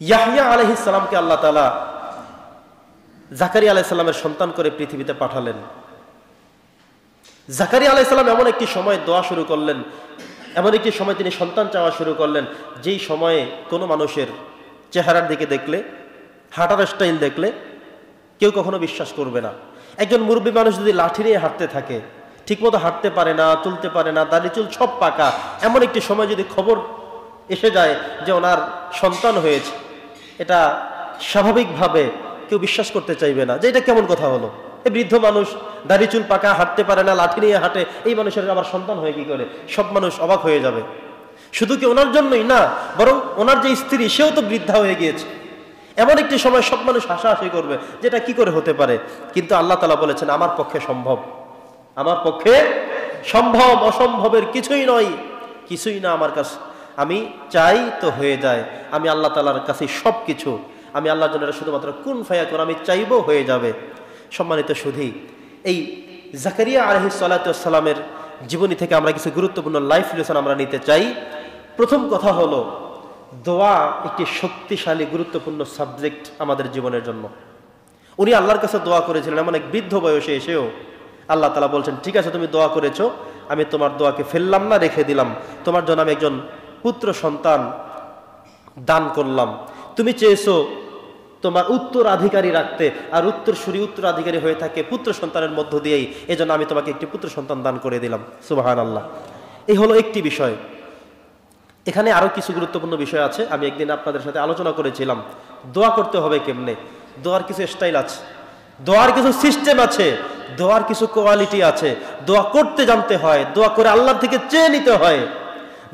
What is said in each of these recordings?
ইয়াহইয়া আলাইহিস সালামকে আল্লাহ তাআলা জাকারিয়া আলাইহিস সালামের সন্তান করে পৃথিবীতে পাঠালেন। জাকারিয়া আলাইহিস সালাম এমন একটি সময় দোয়া শুরু করলেন, এমন একটি সময় তিনি সন্তান চাওয়া শুরু করলেন, যেই সময়ে কোনো মানুষের চেহারার দিকে দেখলে, হাঁটার স্টাইল দেখলে কেউ কখনো বিশ্বাস করবে না। একজন মুরব্বী মানুষ যদি লাঠি নিয়ে হাঁটতে থাকে, ঠিকমতো হাঁটতে পারে না, চলতে পারে না, দাড়ি চুল সব পাকা, এমন একটি সময় যদি খবর এসে যায় যে ওনার সন্তান হয়েছে, এটা স্বাভাবিকভাবে কেউ বিশ্বাস করতে চাইবে না যে এটা কেমন কথা হলো। এই বৃদ্ধ মানুষ, দাড়ি চুল পাকা, হাঁটতে পারে না, লাঠি নিয়ে হাঁটে, এই মানুষের আবার সন্তান হয়ে কি করে? সব মানুষ অবাক হয়ে যাবে। শুধু কি ওনার জন্যই না, বরং ওনার যে স্ত্রী সেও তো বৃদ্ধা হয়ে গিয়েছে। এমন একটি সময় সব মানুষ হাসাহাসি করবে যে এটা কি করে হতে পারে। কিন্তু আল্লাহ তাআলা বলেছেন আমার পক্ষে সম্ভব, আমার পক্ষে সম্ভব, অসম্ভবের কিছুই নয়, কিছুই না আমার কাছে। আমি চাই তো হয়ে যায়। আমি আল্লাহ তাআলার কাছে সব কিছু, আমি আল্লাহর জন্য শুধুমাত্র কুন ফায়াকুন, আমি চাইবো হয়ে যাবে। সম্মানিত সুধী, এই জাকারিয়া আলাইহিস সালাতু ওয়াস সালামের জীবনী থেকে আমরা কিছু গুরুত্বপূর্ণ লাইফ লেসন আমরা নিতে চাই। প্রথম কথা হলো, দোয়া একটি শক্তিশালী গুরুত্বপূর্ণ সাবজেক্ট আমাদের জীবনের জন্য। উনি আল্লাহর কাছে দোয়া করেছিলেন, এমন এক বৃদ্ধ বয়সে এসেও আল্লাহ তাআলা বলছেন, ঠিক আছে তুমি দোয়া করেছো, আমি তোমার দোয়াকে ফেললাম না, রেখে দিলাম। তোমার জন্য আমি একজন পুত্র সন্তান দান করলাম। তুমি চেয়েছো তোমার উত্তরাধিকারী রাখতে, আর উত্তরসূরি উত্তরাধিকারী হয়ে থাকে পুত্র সন্তানের মধ্য দিয়েই, এজন্য আমি তোমাকে একটি পুত্র সন্তান দান করে দিলাম। সুবহানাল্লাহ। এই হলো একটি বিষয়। এখানে আরো কিছু গুরুত্বপূর্ণ বিষয় আছে। আমি একদিন আপনাদের সাথে আলোচনা করেছিলাম দোয়া করতে হবে কেমনে। দোয়ার কিছু স্টাইল আছে, দোয়ার কিছু সিস্টেম আছে, দোয়ার কিছু কোয়ালিটি আছে। দোয়া করতে জানতে হয়, দোয়া করে আল্লাহ থেকে চেয়ে নিতে হয়।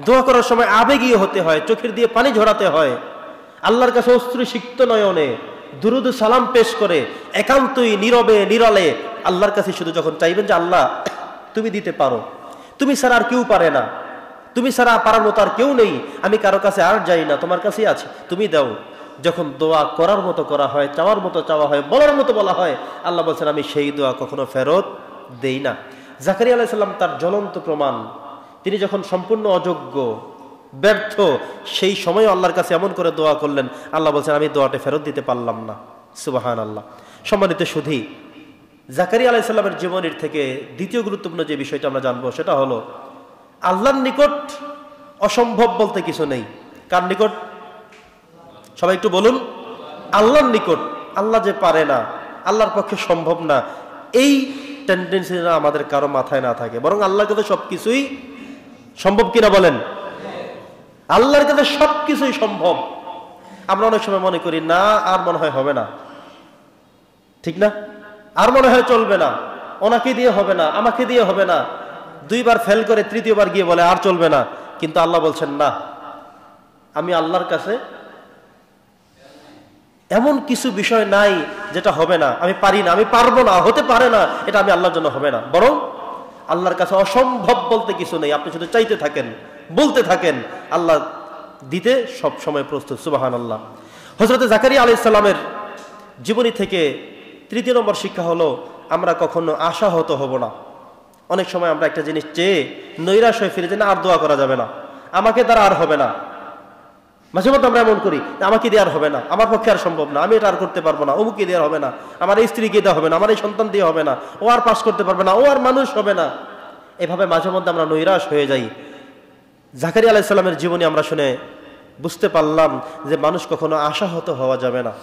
দোয়া করার সময় আবেগীয় হতে হয়, চোখের দিয়ে পানি ঝরাতে হয়। আল্লাহর কাছে অশ্রুসিক্ত নয়নে দুরুদ সালাম পেশ করে একান্তই নীরবে নিরলে আল্লাহর কাছে শুধু যখন চাইবেন যে আল্লাহ তুমি দিতে পারো, তুমি ছাড়া আর কেউ পারে না, তুমি ছাড়া পারার মতো আর কেউ নেই, আমি কারো কাছে আর যাই না, তোমার কাছেই আছে, তুমি দাও। যখন দোয়া করার মতো করা হয়, চাওয়ার মতো চাওয়া হয়, বলার মতো বলা হয়, আল্লাহ বলছেন আমি সেই দোয়া কখনো ফেরত দেই না। জাকারিয়া আলাইহিস সালাম তার জ্বলন্ত প্রমাণ। তিনি যখন সম্পূর্ণ অযোগ্য, ব্যর্থ, সেই সময় আল্লাহর কাছে এমন করে দোয়া করলেন, আল্লাহ বলছেন আমি দোয়াটা ফেরত দিতে পারলাম না। সুবহানাল্লাহ। সম্মানিত সুধী, জাকারিয়া আলাইহিস সালামের জীবনের থেকে দ্বিতীয় গুরুত্বপূর্ণ যে বিষয়টা আমরা জানবো সেটা হলো, আল্লাহর নিকট অসম্ভব বলতে কিছু নেই। কার নিকট? সবাই একটু বলুন। আল্লাহর নিকট। আল্লাহ যে পারে না, আল্লাহর পক্ষে সম্ভব না, এই টেন্ডেন্সি আমাদের কারো মাথায় না থাকে, বরং আল্লাহর কাছে সবকিছুই সম্ভব। কিনা বলেন? আল্লাহর কাছে সবকিছুই সম্ভব। আমরা অনেক সময় মনে করি না, আর মনে হয় হবে না, ঠিক না? আর মনে হয় চলবে না, ওনাকে দিয়ে হবে না, আমাকে দিয়ে হবে না। দুইবার ফেল করে তৃতীয়বার গিয়ে বলে আর চলবে না। কিন্তু আল্লাহ বলছেন না, আমি আল্লাহর কাছে এমন কিছু বিষয় নাই যেটা হবে না, আমি পারি না, আমি পারবো না, হতে পারে না, এটা আমি আল্লাহর জন্য হবে না। বরং আল্লাহর কাছে অসম্ভব বলতে কিছু নেই। আপনি শুধু চাইতে থাকেন, বলতে থাকেন, আল্লাহ দিতে সব সময় প্রস্তুত। সুবহানাল্লাহ। হযরত জাকারিয়া আলাইহিস সালামের জীবনী থেকে তৃতীয় নম্বর শিক্ষা হলো, আমরা কখনো আশাহত হব না। অনেক সময় আমরা একটা জিনিস চেয়ে নৈরাশ হয়ে ফিরে যাই, না আর দোয়া করা যাবে না, আমাকে দ্বারা আর হবে না। মাঝে মধ্যে আমরা এমন করি, আমাকে দিয়ে আর হবে না, আমার পক্ষে আর সম্ভব না, আমি এটা আর করতে পারবো না, অমুকে দিয়ে হবে না, আমার এই স্ত্রীকে দেওয়া হবে না, আমার এই সন্তান দিয়ে হবে না, ও আর পাস করতে পারবে না, ও আর মানুষ হবে না। এভাবে মাঝে মধ্যে আমরা নৈরাশ হয়ে যাই। জাকারিয়া আলাইহিস সালামের জীবনী আমরা শুনে বুঝতে পারলাম যে মানুষ কখনো আশাহত হওয়া যাবে না।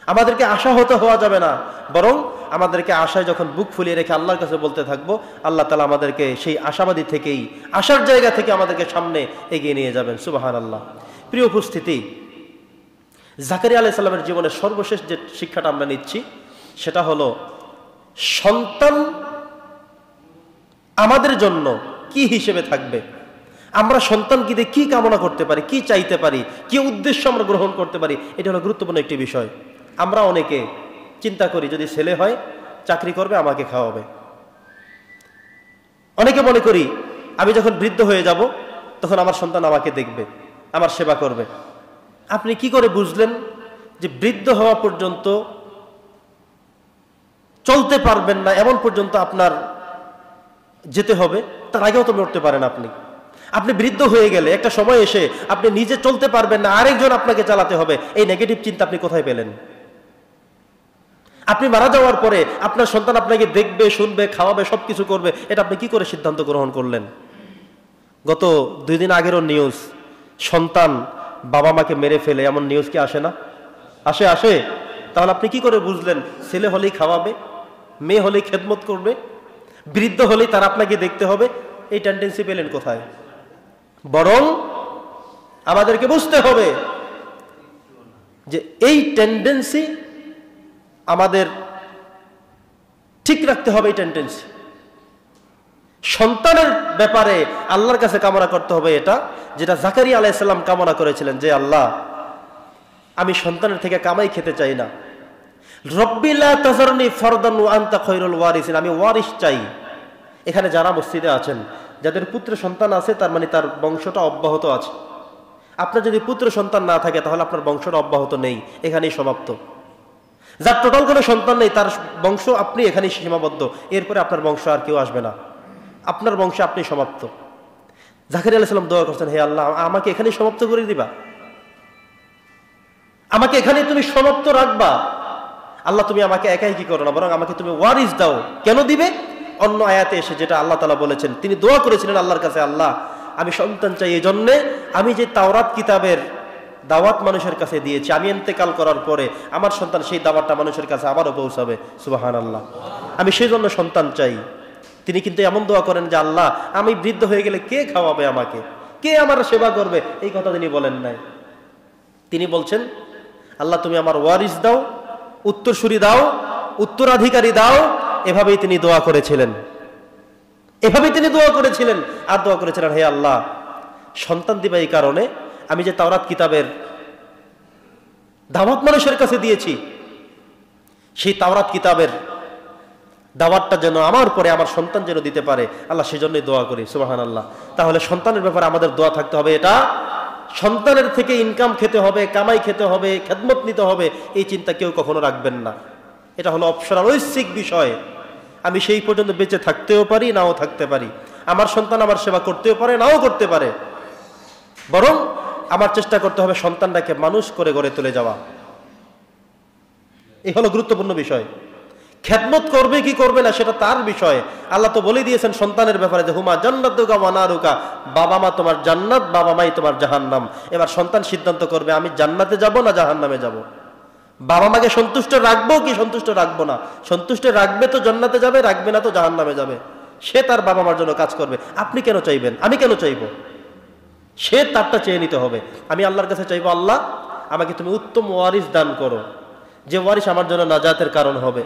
আমাদেরকে আশাহত হওয়া যাবে না, বরং আমাদেরকে আশায় যখন বুক ফুলিয়ে রেখে আল্লাহর কাছে বলতে থাকবো, আল্লাহ তাআলা আমাদেরকে সেই আশাবাদী থেকেই, আশার জায়গা থেকে আমাদেরকে সামনে এগিয়ে নিয়ে যাবেন। সুবহানাল্লাহ। প্রিয় উপস্থিতি, জাকারিয়া আলাইহিস সালামের জীবনের সর্বশেষ যে শিক্ষাটা আমরা নিচ্ছি সেটা হলো, সন্তান আমাদের জন্য কি হিসেবে থাকবে, আমরা সন্তানকে দিয়ে কি কামনা করতে পারি, কি চাইতে পারি, কি উদ্দেশ্য আমরা গ্রহণ করতে পারি, এটা হলো গুরুত্বপূর্ণ একটি বিষয়। আমরা অনেকে চিন্তা করি যদি ছেলে হয় চাকরি করবে, আমাকে খাওয়াবে। অনেকে মনে করি আমি যখন বৃদ্ধ হয়ে যাব তখন আমার সন্তান আমাকে দেখবে, আমার সেবা করবে। আপনি কি করে বুঝলেন যে বৃদ্ধ হওয়া পর্যন্ত চলতে পারবেন না, এমন পর্যন্ত আপনার যেতে হবে? তার আগেও তো মরতে পারেন আপনি। আপনি বৃদ্ধ হয়ে গেলে একটা সময় এসে আপনি নিজে চলতে পারবেন না, আরেকজন আপনাকে চালাতে হবে, এই নেগেটিভ চিন্তা আপনি কোথায় পেলেন? আপনি মারা যাওয়ার পরে আপনার সন্তান আপনাকে দেখবে, শুনবে, খাওয়াবে, সবকিছু করবে, এটা আপনি কি করে সিদ্ধান্ত গ্রহণ করলেন? গত 2 দিন আগেরও নিউজ, সন্তান বাবা মাকে মেরে ফেলে, এমন নিউজ কি আসে না? আসে। তাহলে আপনি কি করে বুঝলেন ছেলে হলেই খাওয়াবে, মেয়ে হলেই খেদমত করবে, বৃদ্ধ হলেই তারা আপনাকে দেখতে হবে? এই টেন্ডেন্সি পেলেন কোথায়? বরং আমাদেরকে বুঝতে হবে যে এই টেন্ডেন্সি আমাদের ঠিক রাখতে হবে। এই টেন্ডেন্সি সন্তানের ব্যাপারে আল্লাহর কাছে কামনা করতে হবে, এটা যেটা জাকারিয়া আলাইহিস সালাম কামনা করেছিলেন, যে আল্লাহ, আমি সন্তানের থেকে কামাই খেতে চাই না। রব্বি লা তাযারনি ফারদান ওয়া আনতা খায়রুল ওয়ারিসিন, আমি ওয়ারিস চাই। এখানে যারা মসজিদে আছেন, যাদের পুত্র সন্তান আছে, তার মানে তার বংশটা অব্যাহত আছে। আপনার যদি পুত্র সন্তান না থাকে তাহলে আপনার বংশটা অব্যাহত নেই, এখানেই সমাপ্ত। যার টোটাল কোনো সন্তান নেই, তার বংশ আপনি এখানেই সীমাবদ্ধ, এরপরে আপনার বংশ আর কেউ আসবে না, আপনার বংশে আপনি সমাপ্ত। জাকারিয়া আলাইহিস সালাম দোয়া করছেন, হে আল্লাহ, আমাকে এখানেই সমাপ্ত করে দিবা, আমাকে এখানে তুমি সমাপ্ত রাখবা। আল্লাহ, তুমি আমাকে একাই কি করো না, বরং আমাকে তুমি ওয়ারিস দাও। কেন দিবে? অন্য আয়াতে এসে যেটা আল্লাহ তাআলা বলেছেন, তিনি দোয়া করেছিলেন আল্লাহর কাছে, আল্লাহ, আমি সন্তান চাই এই জন্যে আমি যে তাওরাত কিতাবের দাওয়াত মানুষের কাছে দিয়েছি, আমি ইন্তেকাল করার পরে আমার সন্তান সেই দাওয়াতটা মানুষের কাছে আবারও পৌঁছাবে। সুবহানাল্লাহ, আমি সেই জন্য সন্তান চাই। তিনি কিন্তু এমন দোয়া করেন যে আল্লাহ, আমি বৃদ্ধ হয়ে গেলে কে খাওয়াবে আমাকে, কে আমার সেবা করবে, এই কথা তিনি বলেন নাই। তিনি বলছেন, আল্লাহ, তুমি আমার ওয়ারিস দাও, উত্তরসূরি দাও, উত্তরাধিকারী দাও। এভাবেই তিনি দোয়া করেছিলেন, আর দোয়া করেছিলেন, হে আল্লাহ, সন্তান দিবা এই কারণে আমি যে তাওরাত কিতাবের দাওয়াত মানুষের কাছে দিয়েছি, সেই তাওরাত কিতাবের দাওয়াতটা যেন আমার পরে আমার সন্তান যেন দিতে পারে, আল্লাহ সেজন্যই দোয়া করি। সুবহানাল্লাহ। তাহলে সন্তানের ব্যাপারে আমাদের দোয়া থাকতে হবে, এটা সন্তানের থেকে ইনকাম খেতে হবে, কামাই খেতে হবে, খেদমত নিতে হবে, এই চিন্তা কেউ কখনো রাখবেন না। এটা হলো অপসরার ঐচ্ছিক বিষয়। আমি সেই পর্যন্ত বেঁচে থাকতেও পারি, নাও থাকতে পারি, আমার সন্তান আমার সেবা করতেও পারে, নাও করতে পারে। বরং আমার চেষ্টা করতে হবে সন্তানটাকে মানুষ করে গড়ে তুলে যাওয়া। এই হলো গুরুত্বপূর্ণ বিষয়। খেদমত করবে কি করবে না সেটা তার বিষয়। আল্লাহ তো বলে দিয়েছেন সন্তানের ব্যাপারে যে হুমা জান্নাতুকা ওয়া নারুকা, বাবা মা তোমার জান্নাত, বাবা মাই তোমার জাহান্নাম। এবার সন্তান সিদ্ধান্ত করবে আমি জান্নাতে যাব না জাহান্নামে যাব, বাবা মাকে সন্তুষ্ট রাখবো কি সন্তুষ্ট রাখবো না। সন্তুষ্ট রাখবে তো জান্নাতে যাবে, রাখবে না তো জাহান্নামে যাবে। সে তার বাবা মার জন্য কাজ করবে, আপনি কেন চাইবেন, আমি কেন চাইবো? সে তারটা চেয়ে নিতে হবে। আমি আল্লাহর কাছে চাইবো, আল্লাহ, আমাকে তুমি উত্তম ওয়ারিস দান করো, যে ওয়ারিস আমার জন্য নাজাতের কারণ হবে।